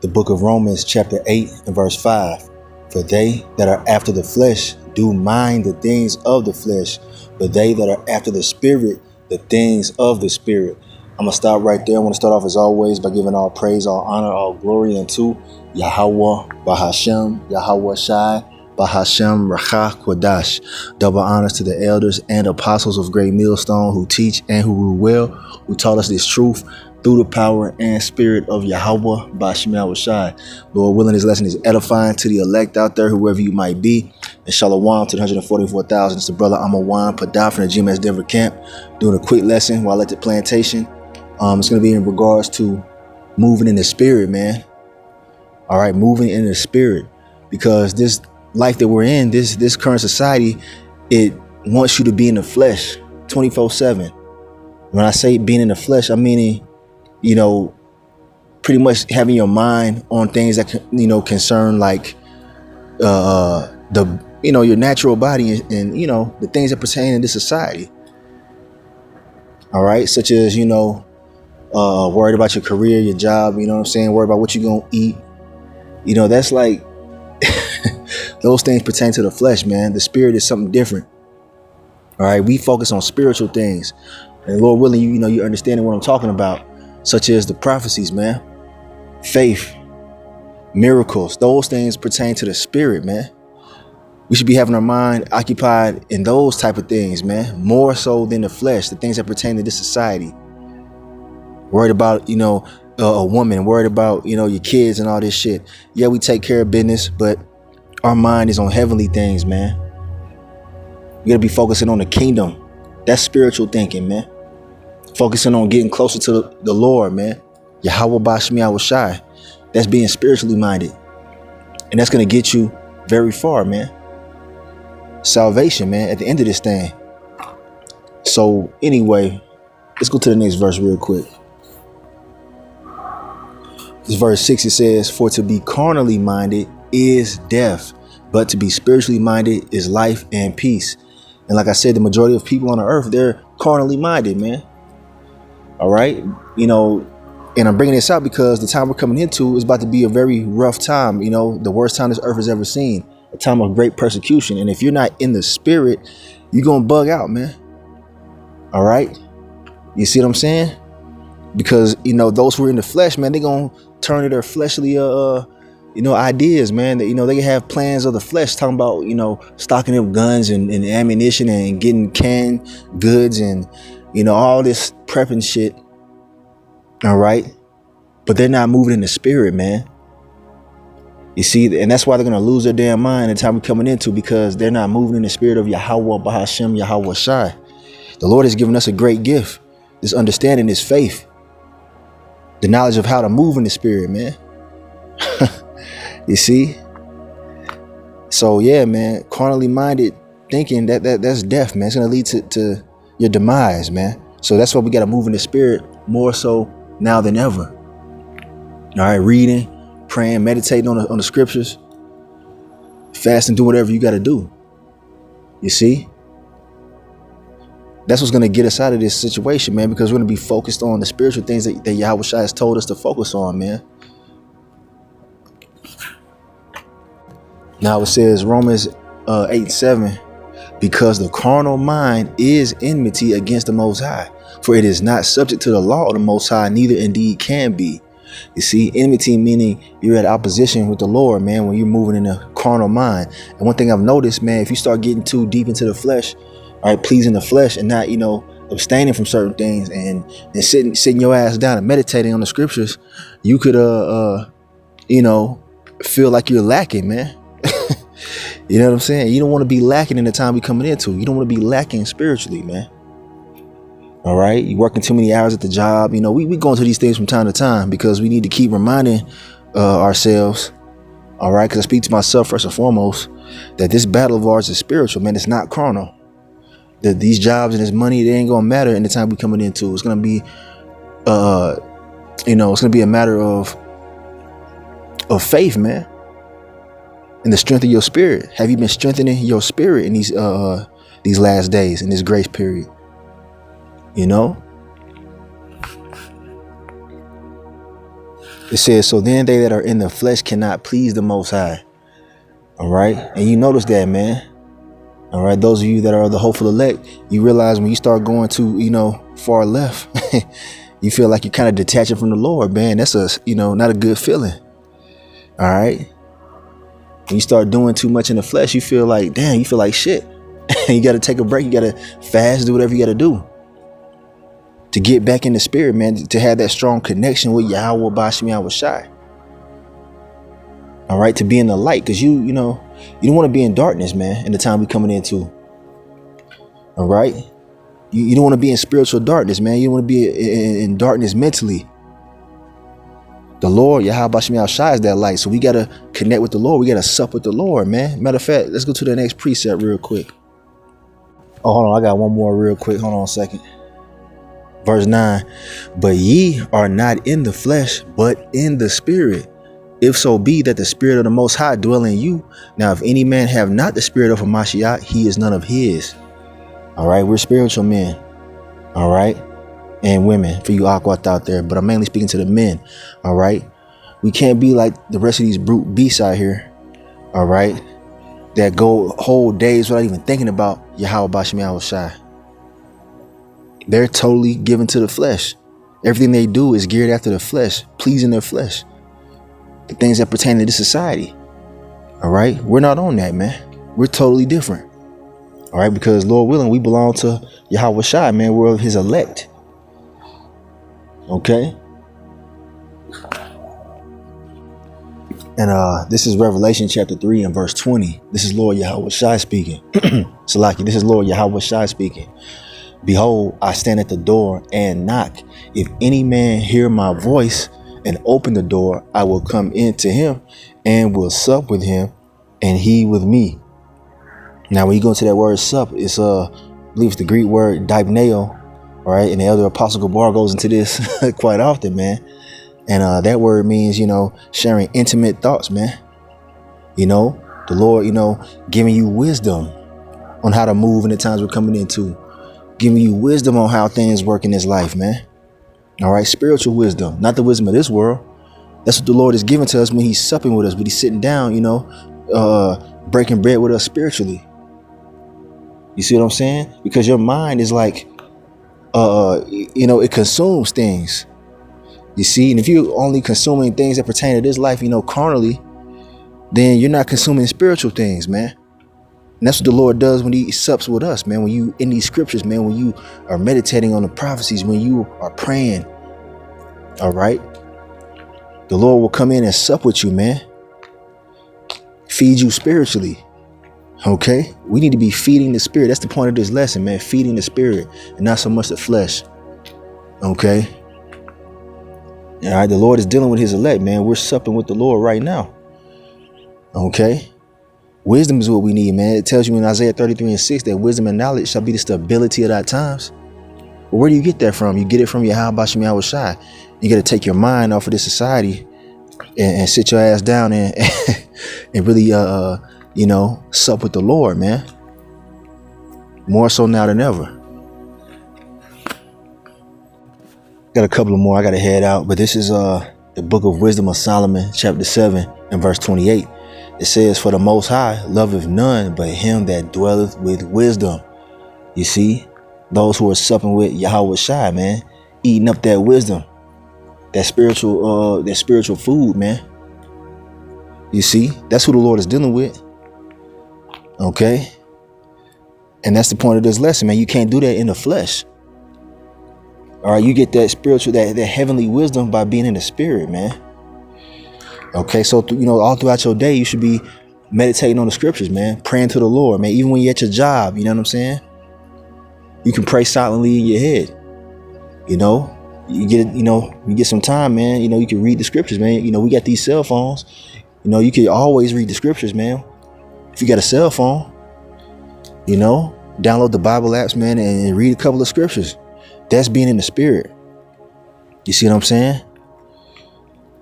the book of Romans chapter 8 and verse 5. For they that are after the flesh do mind the things of the flesh, but they that are after the spirit, the things of the spirit. I'm going to stop right there. I want to start off as always by giving all praise, all honor, all glory unto YAHAWAH, bahasham, YAHAWASHI, bahasham, Rakha Kwadash. Double honors to the elders and apostles of Great Millstone who teach and who rule well, who taught us this truth through the power and spirit of Yahawah, bahasham YAHAWASHI. Lord willing, this lesson is edifying to the elect out there, whoever you might be. And shalom to the 144,000. It's the brother Amawan Padah from the GMS Denver camp, doing a quick lesson while at the plantation. It's going to be in regards to moving in the spirit, man. All right, moving in the spirit, because this life that we're in, this current society, it wants you to be in the flesh 24/7. When I say being in the flesh, I'm meaning, pretty much having your mind on things that concern like your natural body and the things that pertain to this society. All right, such as worried about your career, your job, worried about what you're gonna eat. That's like those things pertain to the flesh, man. The spirit is something different. All right, we focus on spiritual things, and Lord willing, you understanding what I'm talking about, such as the prophecies, man, faith, miracles. Those things pertain to the spirit, man. We should be having our mind occupied in those type of things, man, more so than the flesh, the things that pertain to this society. Worried about, a woman, worried about, your kids and all this shit. Yeah, we take care of business, but our mind is on heavenly things, man. We gotta be focusing on the kingdom. That's spiritual thinking, man. Focusing on getting closer to the Lord, man. Yahawah bahasham YAHAWASHI. That's being spiritually minded. And that's gonna get you very far, man. Salvation, man, at the end of this thing. So anyway, let's go to the next verse real quick. This verse 6, it says, for to be carnally minded is death, but to be spiritually minded is life and peace. And like I said, the majority of people on the earth, they're carnally minded, man. All right. And I'm bringing this out because the time we're coming into is about to be a very rough time. The worst time this earth has ever seen, a time of great persecution. And if you're not in the spirit, you're going to bug out, man. All right. You see what I'm saying? Because, those who are in the flesh, man, they're going to turn to their fleshly, ideas, man. That, they can have plans of the flesh, talking about, stocking up guns and ammunition and getting canned goods and, all this prepping shit. All right. But they're not moving in the spirit, man. You see, and that's why they're going to lose their damn mind in the time we're coming into, because they're not moving in the spirit of YAHAWAH, bahasham YAHAWASHI. The Lord has given us a great gift, this understanding, this faith. The knowledge of how to move in the spirit, man. You see? So yeah, man, carnally minded thinking, that's death, man. It's gonna lead to your demise, man. So that's why we gotta move in the spirit more so now than ever. All right, reading, praying, meditating on the scriptures, fasting, do whatever you gotta do. You see? That's what's going to get us out of this situation, man, because we're going to be focused on the spiritual things that YAHAWASHI has told us to focus on, man. Now it says Romans 8:7, because the carnal mind is enmity against the Most High, for it is not subject to the law of the Most High, neither indeed can be. You see, enmity meaning you're at opposition with the Lord, man, when you're moving in a carnal mind. And one thing I've noticed, man, if you start getting too deep into the flesh, all right, pleasing the flesh and not, abstaining from certain things and sitting your ass down and meditating on the scriptures, you could, feel like you're lacking, man. You know what I'm saying? You don't want to be lacking in the time we're coming into. You don't want to be lacking spiritually, man. All right. You're working too many hours at the job. We go into these things from time to time because we need to keep reminding ourselves. All right. Because I speak to myself first and foremost that this battle of ours is spiritual, man. It's not carnal. That these jobs and this money, they ain't gonna matter in the time we're coming into. It's gonna be, it's gonna be a matter of faith, man, and the strength of your spirit. Have you been strengthening your spirit in these last days, in this grace period? It says, so then they that are in the flesh cannot please the Most High. All right. And you notice that, man. All right. Those of you that are the hopeful elect, you realize when you start going to, far left, you feel like you're kind of detaching from the Lord, man. That's not a good feeling. All right. When you start doing too much in the flesh, you feel like, damn, you feel like shit. You got to take a break. You got to fast, do whatever you got to do to get back in the spirit, man, to have that strong connection with Yahawah, bahasham, YAHAWASHI. All right, to be in the light, because you don't want to be in darkness, man, in the time we're coming into. All right, you don't want to be in spiritual darkness, man. You don't want to be in darkness mentally. The Lord, Yahawah, bahasham, YAHAWASHI, is that light. So we got to connect with the Lord. We got to sup with the Lord, man. Matter of fact, let's go to the next precept real quick. Oh, hold on. I got one more real quick. Hold on a second. Verse 9, but ye are not in the flesh, but in the spirit, if so be that the spirit of the Most High dwell in you. Now, if any man have not the spirit of Hamashiach, he is none of his. All right, we're spiritual men. All right, and women, for you aquat out there, but I'm mainly speaking to the men. All right, we can't be like the rest of these brute beasts out here. All right, that go whole days without even thinking about Yahawah, bahasham, YAHAWASHI. They're totally given to the flesh. Everything they do is geared after the flesh, pleasing their flesh. The things that pertain to this society. All right. We're not on that, man. We're totally different. All right. Because Lord willing, we belong to YAHAWASHI, man. We're of his elect. Okay. And this is Revelation chapter 3 and verse 20. This is Lord YAHAWASHI speaking. Salaki, this is Lord YAHAWASHI speaking. Behold, I stand at the door and knock. If any man hear my voice and open the door, I will come in to him and will sup with him and he with me. Now, when you go into that word sup, it's I believe it's the Greek word diapneo, right? And the elder apostle Gabar goes into this quite often, man. And that word means, sharing intimate thoughts, man. The Lord, giving you wisdom on how to move in the times we're coming into. Giving you wisdom on how things work in this life, man. All right. Spiritual wisdom, not the wisdom of this world. That's what the Lord is giving to us when he's supping with us, when he's sitting down, breaking bread with us spiritually. You see what I'm saying? Because your mind is like, it consumes things. You see, and if you're only consuming things that pertain to this life, carnally, then you're not consuming spiritual things, man. And that's what the Lord does when he sups with us, man. When you in these scriptures, man, when you are meditating on the prophecies, when you are praying. All right. The Lord will come in and sup with you, man. Feed you spiritually. OK, we need to be feeding the spirit. That's the point of this lesson, man. Feeding the spirit and not so much the flesh. OK. All right. The Lord is dealing with his elect, man. We're supping with the Lord right now. OK. Wisdom is what we need, man. It tells you in Isaiah 33 and 6 that wisdom and knowledge shall be the stability of our times. But where do you get that from? You get it from Yahawah, bahasham, YAHAWASHI. You got to take your mind off of this society and sit your ass down and and really, sup with the Lord, man. More so now than ever. Got a couple of more. I got to head out. But this is the book of Wisdom of Solomon, chapter 7 and verse 28. It says, for the Most High loveth none but him that dwelleth with wisdom. You see, those who are supping with YAHAWASHI, man, eating up that wisdom, that spiritual food, man. You see, that's who the Lord is dealing with. OK. And that's the point of this lesson, man. You can't do that in the flesh. All right. You get that spiritual, that heavenly wisdom by being in the spirit, man. OK, so, all throughout your day, you should be meditating on the scriptures, man, praying to the Lord, man, even when you're at your job. You know what I'm saying? You can pray silently in your head. You get some time, man. You can read the scriptures, man. We got these cell phones. You can always read the scriptures, man. If you got a cell phone, download the Bible apps, man, and read a couple of scriptures. That's being in the spirit. You see what I'm saying?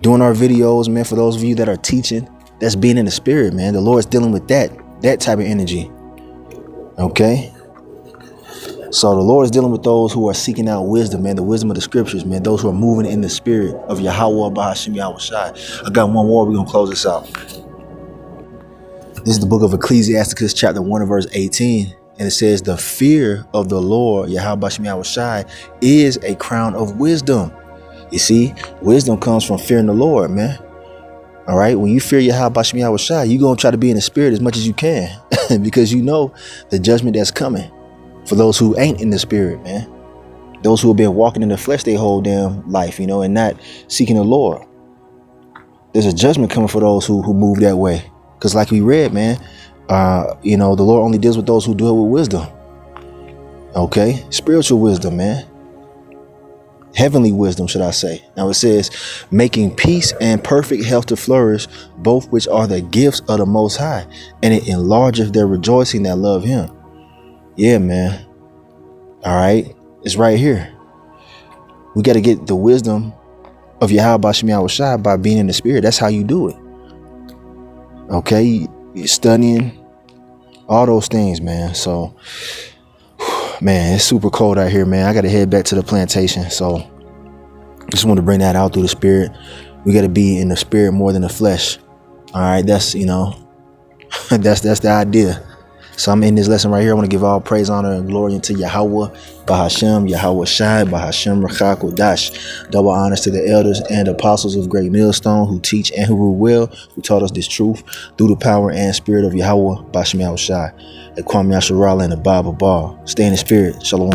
Doing our videos, man, for those of you that are teaching, that's being in the spirit, man. The Lord's dealing with that type of energy. OK. So the Lord is dealing with those who are seeking out wisdom, man, the wisdom of the scriptures, man, those who are moving in the spirit of YAHAWAH, bahasham, YAHAWASHI. I got one more. We're going to close this out. This is the book of Ecclesiasticus, chapter 1 and verse 18. And it says, the fear of the Lord, YAHAWAH, bahasham, YAHAWASHI, is a crown of wisdom. You see, wisdom comes from fearing the Lord, man. All right. When you fear YAHAWAH, bahasham, YAHAWASHI, you're going to try to be in the spirit as much as you can because you know the judgment that's coming for those who ain't in the spirit, man. Those who have been walking in the flesh their whole damn life, you know, and not seeking the Lord. There's a judgment coming for those who move that way. Because like we read, man, you know, the Lord only deals with those who do it with wisdom. Okay. Spiritual wisdom, man. Heavenly wisdom, should I say. Now it says, making peace and perfect health to flourish, both which are the gifts of the Most High, and it enlargeth their rejoicing that love him. Yeah, man. All right. It's right here. We got to get the wisdom of YAHAWAH, bahasham, YAHAWASHI by being in the spirit. That's how you do it. Okay. You're studying all those things, man. So, man, it's super cold out here, man. I got to head back to the plantation. So just want to bring that out through the spirit. We got to be in the spirit more than the flesh. All right. That's, you know, that's the idea. So I'm in this lesson right here. I want to give all praise, honor, and glory unto YAHAWAH, bahasham, YAHAWASHI, bahasham, Kodash. Double honors to the elders and apostles of Great Millstone who teach and who rule well, who taught us this truth through the power and spirit of YAHAWAH, bahasham, YAHAWASHI. Kwame Yasharala and the Bible Ball. Stay in the spirit. Shalom.